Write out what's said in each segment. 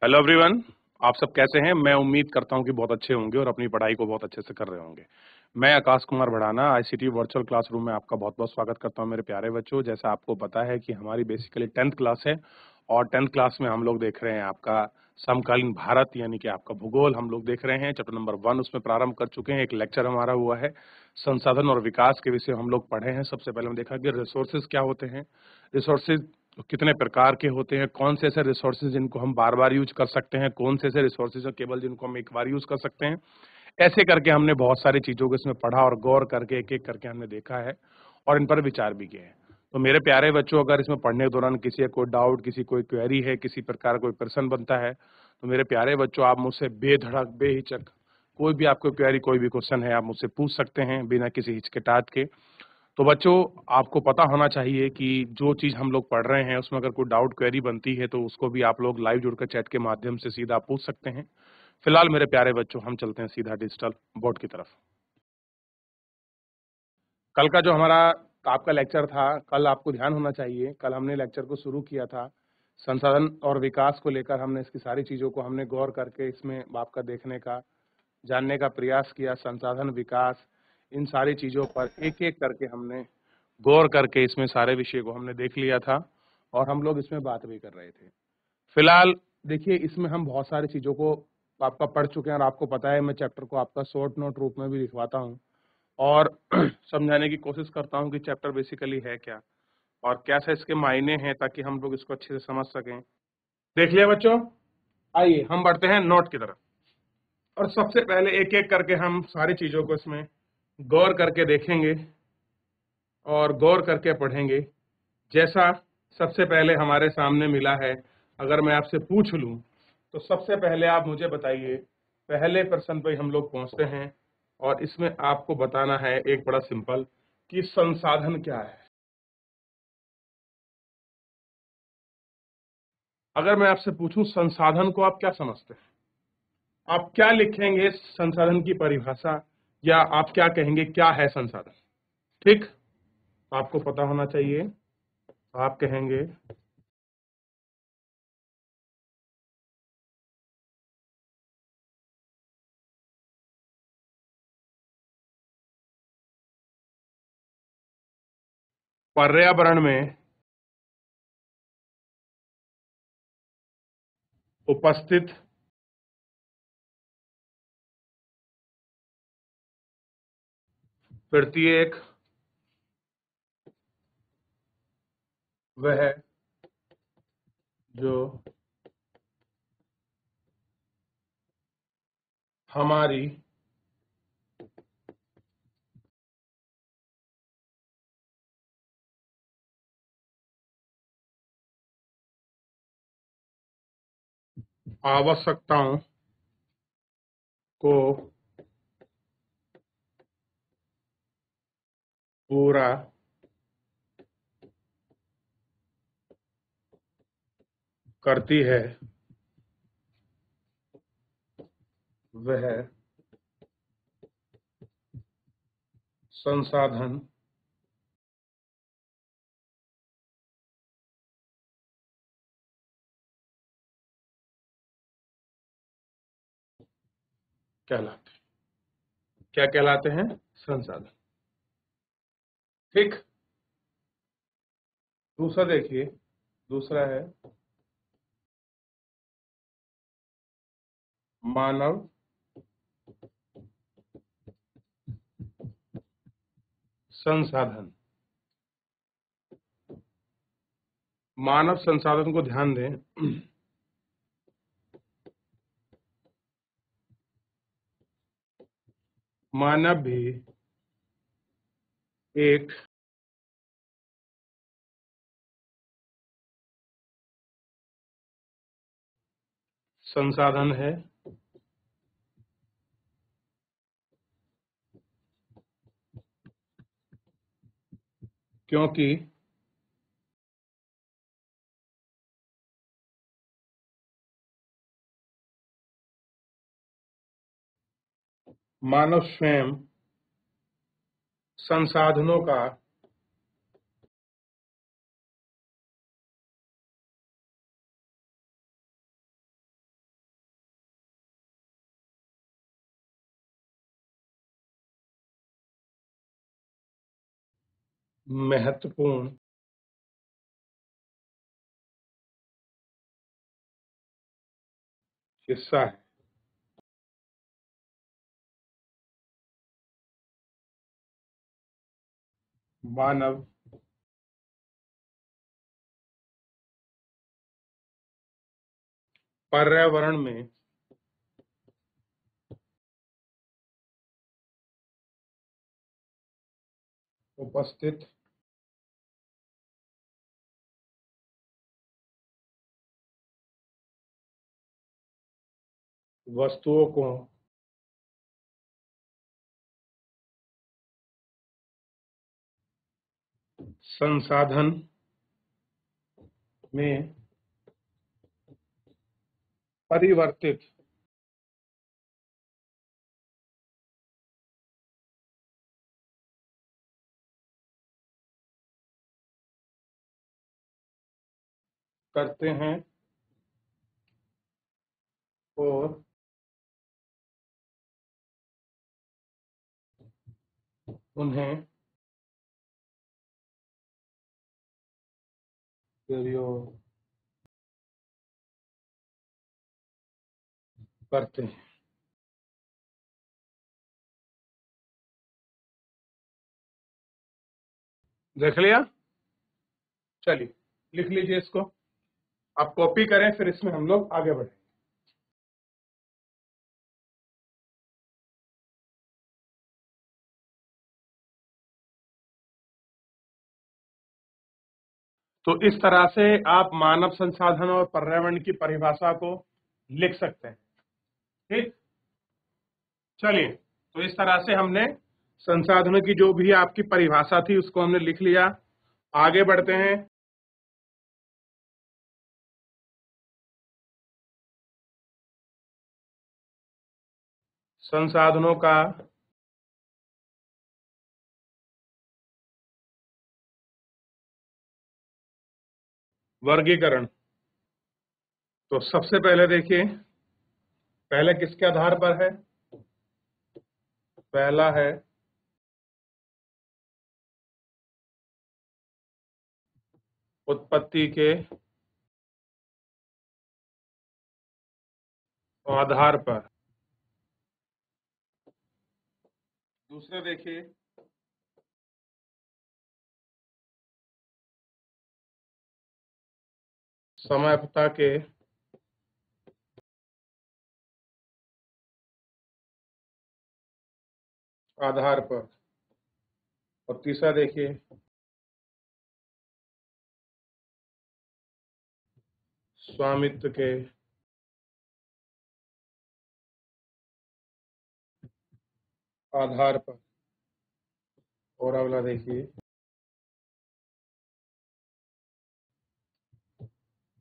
Hello everyone. आप सब कैसे हैं? मैं उम्मीद करता हूं कि बहुत अच्छे होंगे और अपनी पढ़ाई को बहुत अच्छे से कर रहे होंगे। मैं Akash Kumar Bhadana ICT virtual classroom में आपका बहुत-बहुत स्वागत करता हूं मेरे प्यारे बच्चों। जैसा आपको पता है कि हमारी बेसिकली 10th क्लास है और 10th क्लास में हम लोग देख रहे हैं आपका समकालीन भारत यानी कि आपका भूगोल हम लोग देख रहे हैं। चैप्टर नंबर 1 उसमें प्रारंभ कर चुके हैं। एक लेक्चर हमारा हुआ है संसाधन और विकास के विषय हम लोग पढ़े हैं। सबसे पहले हमने देखा कि रिसोर्सेज क्या होते हैं, रिसोर्सेज कितने प्रकार के होते हैं, कौन से ऐसे रिसोर्सेज जिनको हम बार बार यूज कर सकते हैं, कौन से ऐसे रिसोर्सेज हैं केवल जिनको हम एक बार यूज कर सकते हैं। ऐसे करके हमने बहुत सारी चीजों को इसमें पढ़ा और गौर करके एक एक करके हमने देखा है और इन पर विचार भी किए हैं। तो मेरे प्यारे बच्चों, अगर इसमें पढ़ने के दौरान किसी का कोई डाउट, किसी कोई क्वेरी है, किसी प्रकार कोई प्रश्न बनता है तो मेरे प्यारे बच्चों आप मुझसे बेधड़क बेहिचक कोई भी आपको क्वेरी, कोई भी क्वेश्चन है आप मुझसे पूछ सकते हैं बिना किसी हिचकिचाहट के। तो बच्चों, आपको पता होना चाहिए कि जो चीज हम लोग पढ़ रहे हैं उसमें अगर कोई डाउट क्वेरी बनती है तो उसको भी आप लोग लाइव जुड़कर चैट के माध्यम से सीधा पूछ सकते हैं। फिलहाल मेरे प्यारे बच्चों हम चलते हैं सीधा डिजिटल बोर्ड की तरफ। कल का जो हमारा आपका लेक्चर था, कल आपको ध्यान होना चाहिए, कल हमने लेक्चर को शुरू किया था संसाधन और विकास को लेकर। हमने इसकी सारी चीजों को हमने गौर करके इसमें आपका देखने का, जानने का प्रयास किया। संसाधन, विकास, इन सारी चीजों पर एक एक करके हमने गौर करके इसमें सारे विषय को हमने देख लिया था और हम लोग इसमें बात भी कर रहे थे। फिलहाल देखिए, इसमें हम बहुत सारी चीजों को आपका पढ़ चुके हैं और आपको पता है मैं चैप्टर को आपका शॉर्ट नोट रूप में भी लिखवाता हूँ और समझाने की कोशिश करता हूँ कि चैप्टर बेसिकली है क्या और कैसे इसके मायने हैं ताकि हम लोग इसको अच्छे से समझ सकें। देख लिया बच्चों? आइए हम बढ़ते हैं नोट की तरफ और सबसे पहले एक एक करके हम सारी चीजों को इसमें गौर करके देखेंगे और गौर करके पढ़ेंगे। जैसा सबसे पहले हमारे सामने मिला है, अगर मैं आपसे पूछ लूं तो सबसे पहले आप मुझे बताइए। पहले प्रश्न पे हम लोग पहुंचते हैं और इसमें आपको बताना है एक बड़ा सिंपल कि संसाधन क्या है। अगर मैं आपसे पूछूं संसाधन को आप क्या समझते हैं, आप क्या लिखेंगे संसाधन की परिभाषा, या आप क्या कहेंगे क्या है संसाधन? ठीक, आपको पता होना चाहिए। आप कहेंगे पर्यावरण में उपस्थित प्रत्येक वह जो हमारी आवश्यकताओं को पूरा करती है वह संसाधन कहलाते हैं। क्या कहलाते हैं? संसाधन। ठीक। दूसरा देखिए, दूसरा है मानव संसाधन। मानव संसाधन को ध्यान दें, मानव भी एक संसाधन है क्योंकि मानव स्वयं संसाधनों का महत्वपूर्ण हिस्सा है। मानव पर्यावरण में उपस्थित वस्तुओं को संसाधन में परिवर्तित करते हैं और उन्हें प्रयोग करते हैं। देख लिया? चलिए लिख लीजिए इसको, आप कॉपी करें, फिर इसमें हम लोग आगे बढ़ें। तो इस तरह से आप मानव संसाधन और पर्यावरण की परिभाषा को लिख सकते हैं। ठीक, चलिए, तो इस तरह से हमने संसाधनों की जो भी आपकी परिभाषा थी उसको हमने लिख लिया। आगे बढ़ते हैं। संसाधनों का वर्गीकरण। तो सबसे पहले देखिए, पहले किसके आधार पर है? पहला है उत्पत्ति के आधार पर। दूसरा देखिए, समयपता के आधार पर। और तीसरा देखिए, स्वामित्व के आधार पर। और अगला देखिए,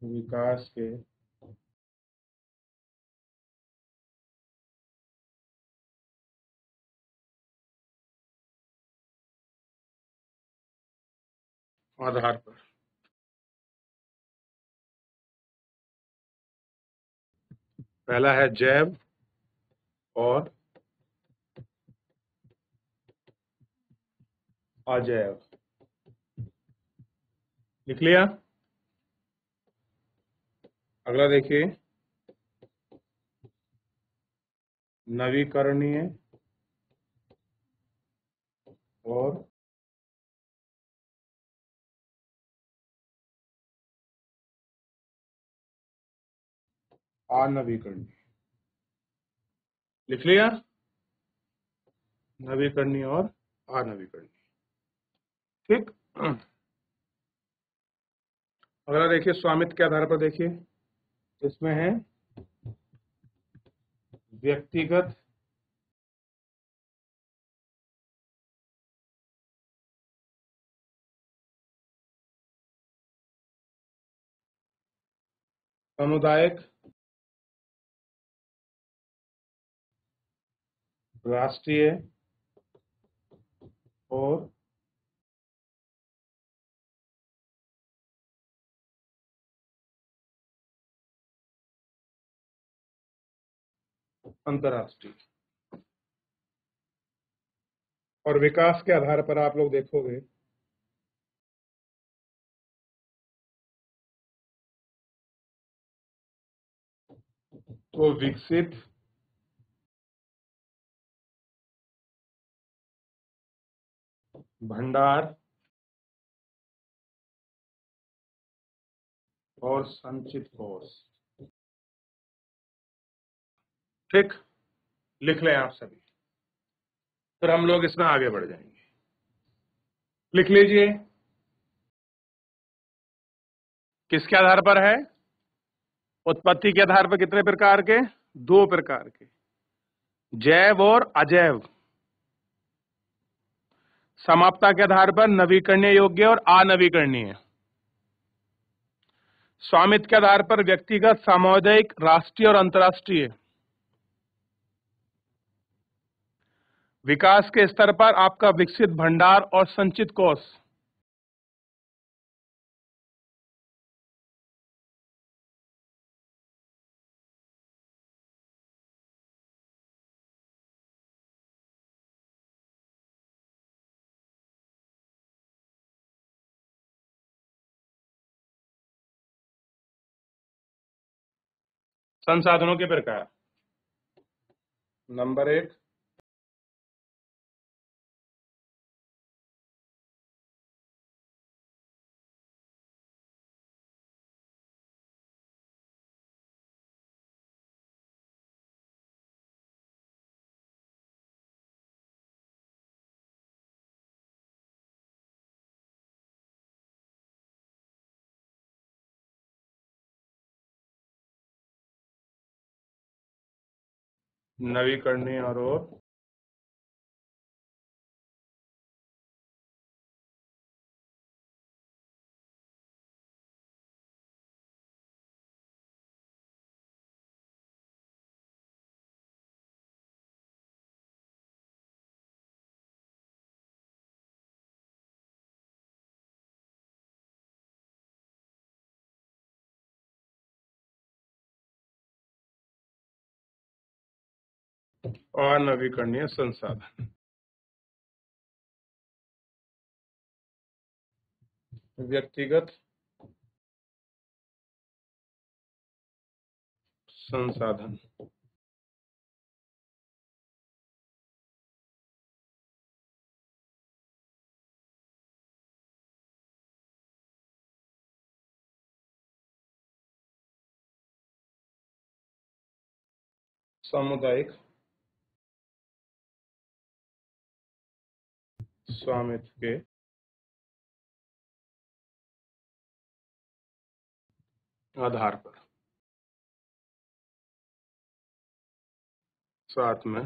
विकास के आधार पर। पहला है जैव और अजैव। लिख लिया? अगला देखिए, नवीकरणीय और अनवीकरणीय। लिख लिया? नवीकरणीय और अनवीकरणीय। ठीक, अगला देखिए, स्वामित्व के आधार पर। देखिए इसमें है व्यक्तिगत सामुदायिक राष्ट्रीय और अंतर्राष्ट्रीय। और विकास के आधार पर आप लोग देखोगे को विकसित भंडार और संचित कोष। ठीक, लिख लें आप सभी, फिर हम लोग इसमें आगे बढ़ जाएंगे। लिख लीजिए। किसके आधार पर है? उत्पत्ति के आधार पर कितने प्रकार के? 2 प्रकार के, जैव और अजैव। समाप्ता के आधार पर नवीकरणीय योग्य और अनवीकरणीय। स्वामित्व के आधार पर व्यक्तिगत, सामुदायिक, राष्ट्रीय और अंतर्राष्ट्रीय। विकास के स्तर पर आपका विकसित भंडार और संचित कोष। संसाधनों के प्रकार। नंबर 1, नवीकरणीय और अनवीकरणीय संसाधन। व्यक्तिगत संसाधन। सामुदायिक स्वामित्व के आधार पर। साथ में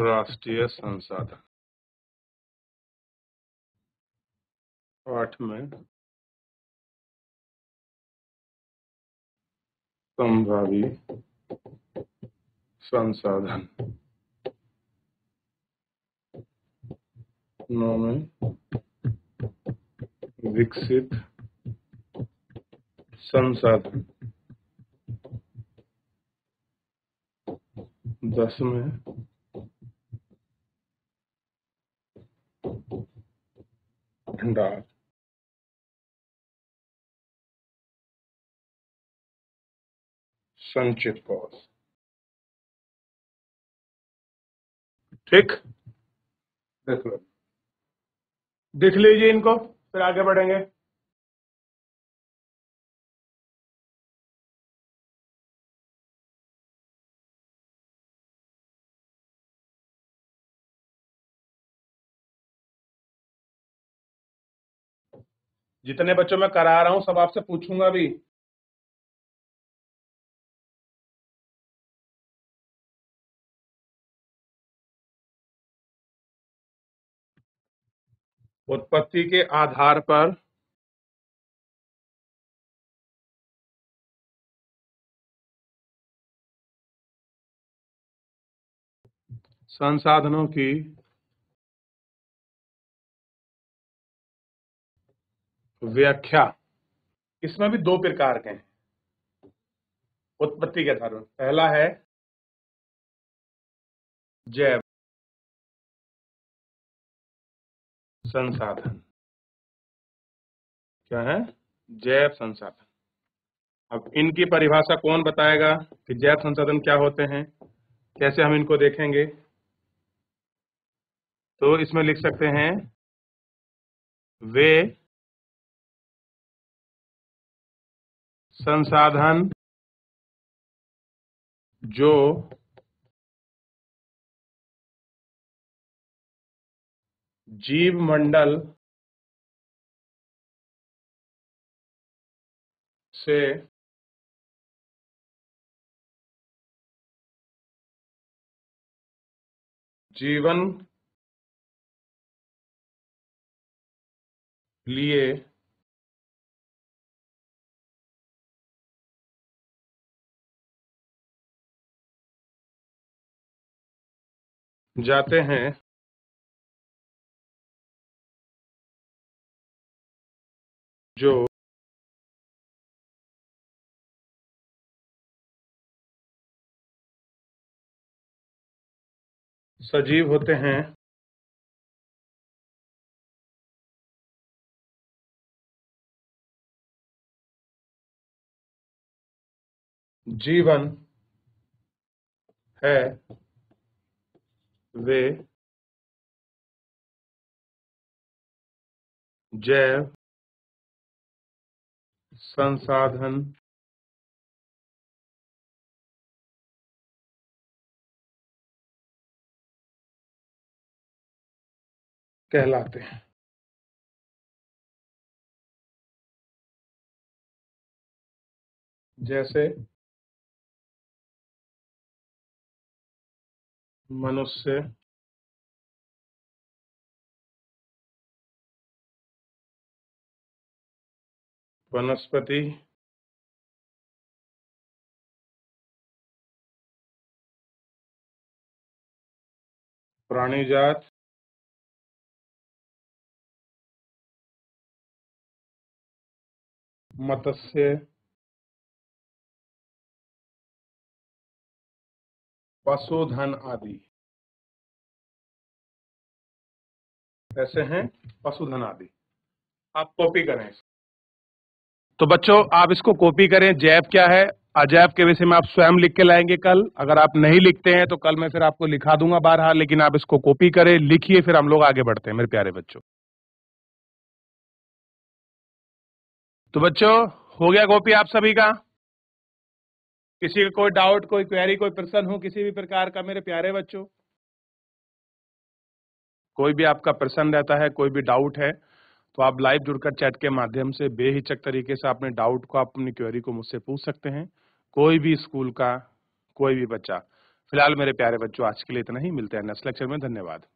राष्ट्रीय संसाधन। 8 में संभावी संसाधन। 9 में विकसित संसाधन। 10 में भंडार। संचित कोष। ठीक, देख लो, देख लीजिए इनको, फिर आगे बढ़ेंगे। जितने बच्चों मैं करा रहा हूं सब आपसे पूछूंगा भी। उत्पत्ति के आधार पर संसाधनों की व्याख्या। इसमें भी 2 प्रकार के हैं उत्पत्ति के आधार पर। पहला है जैव संसाधन। क्या है? जैव संसाधन। अब इनकी परिभाषा कौन बताएगा कि जैव संसाधन क्या होते हैं, कैसे हम इनको देखेंगे? तो इसमें लिख सकते हैं वे संसाधन जो जीव मंडल से जीवन लिए जाते हैं जो सजीव होते हैं जीवन है वे जैव संसाधन कहलाते हैं। जैसे मनुष्य, वनस्पति, प्राणी जात, मत्स्य, पशुधन आदि। ऐसे हैं पशुधन आदि। आप कॉपी करें इसको। तो बच्चों आप इसको कॉपी करें। जैव क्या है, अजैव के विषय में आप स्वयं लिख के लाएंगे कल। अगर आप नहीं लिखते हैं तो कल मैं फिर आपको लिखा दूंगा बारहा, लेकिन आप इसको कॉपी करें, लिखिए, फिर हम लोग आगे बढ़ते हैं मेरे प्यारे बच्चों। तो बच्चों हो गया कॉपी आप सभी का? किसी का कोई डाउट, कोई क्वेरी, कोई प्रश्न हो किसी भी प्रकार का मेरे प्यारे बच्चों? कोई भी आपका प्रश्न रहता है, कोई भी डाउट है, तो आप लाइव जुड़कर चैट के माध्यम से बेहिचक तरीके से अपने डाउट को, अपनी क्वेरी को मुझसे पूछ सकते हैं। कोई भी स्कूल का कोई भी बच्चा। फिलहाल मेरे प्यारे बच्चों आज के लिए इतना ही, मिलते हैं नेक्स्ट लेक्चर में। धन्यवाद।